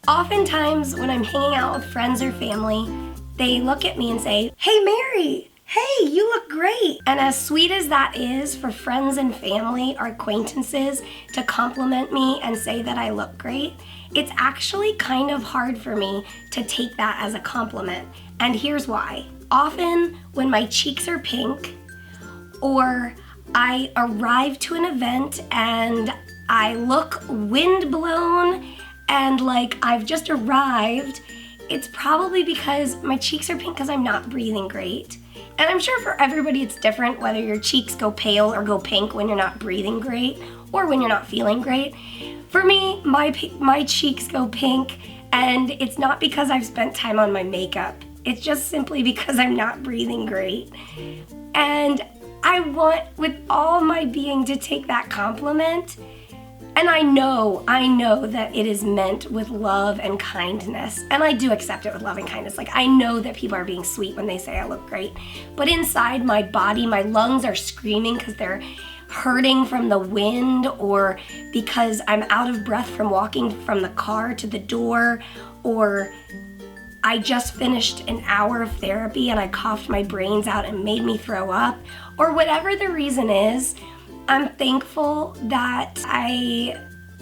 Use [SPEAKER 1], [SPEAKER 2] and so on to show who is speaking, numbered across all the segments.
[SPEAKER 1] Oftentimes when I'm hanging out with friends or family, they look at me and say, "Hey Mary, hey, you look great." And as sweet as that is for friends and family or acquaintances to compliment me and say that I look great, it's actually kind of hard for me to take that as a compliment. And here's why. Often when my cheeks are pink, or I arrive to an event and I look windblown and like I've just arrived, it's probably because my cheeks are pink because I'm not breathing great. And I'm sure for everybody it's different whether your cheeks go pale or go pink when you're not breathing great or when you're not feeling great. For me, my cheeks go pink, and it's not because I've spent time on my makeup. It's just simply because I'm not breathing great. And I want with all my being to take that compliment. And I know that it is meant with love and kindness. And I do accept it with love and kindness. Like, I know that people are being sweet when they say I look great. But inside my body, my lungs are screaming because they're hurting from the wind, or because I'm out of breath from walking from the car to the door, or I just finished an hour of therapy and I coughed my brains out and made me throw up, or whatever the reason is. I'm thankful that I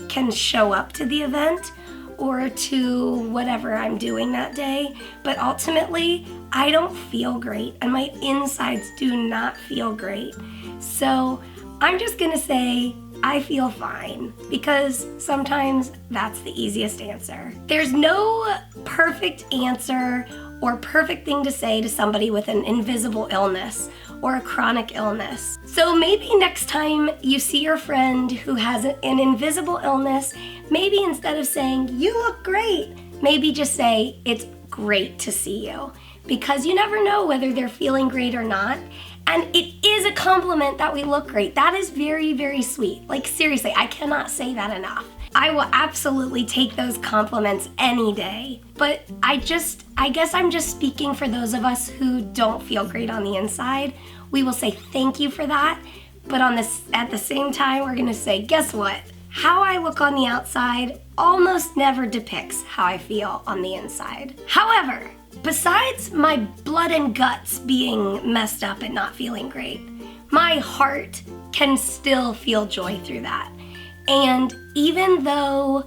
[SPEAKER 1] can show up to the event or to whatever I'm doing that day, but ultimately I don't feel great and my insides do not feel great. So I'm just gonna say I feel fine, because sometimes that's the easiest answer. There's no perfect answer or perfect thing to say to somebody with an invisible illness or a chronic illness. So maybe next time you see your friend who has an invisible illness, maybe instead of saying, "You look great," maybe just say, "It's great to see you," because you never know whether they're feeling great or not. And it is a compliment that we look great. That is very, very sweet. Like, seriously, I cannot say that enough. I will absolutely take those compliments any day. But I guess I'm just speaking for those of us who don't feel great on the inside. We will say thank you for that. But at the same time, we're gonna say, guess what? How I look on the outside almost never depicts how I feel on the inside. However, besides my blood and guts being messed up and not feeling great, my heart can still feel joy through that. And even though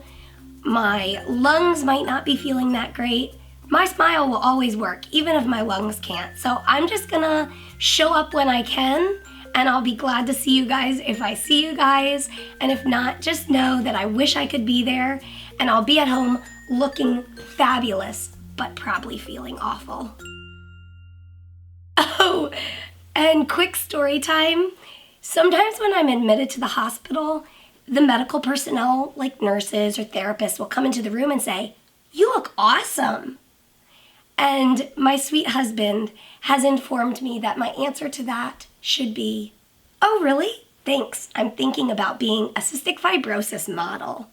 [SPEAKER 1] my lungs might not be feeling that great, my smile will always work, even if my lungs can't. So I'm just gonna show up when I can, and I'll be glad to see you guys if I see you guys. And if not, just know that I wish I could be there, and I'll be at home looking fabulous, but probably feeling awful. Oh, and quick story time. Sometimes when I'm admitted to the hospital, the medical personnel, like nurses or therapists, will come into the room and say, "You look awesome." And my sweet husband has informed me that my answer to that should be, "Oh, really? Thanks. I'm thinking about being a cystic fibrosis model."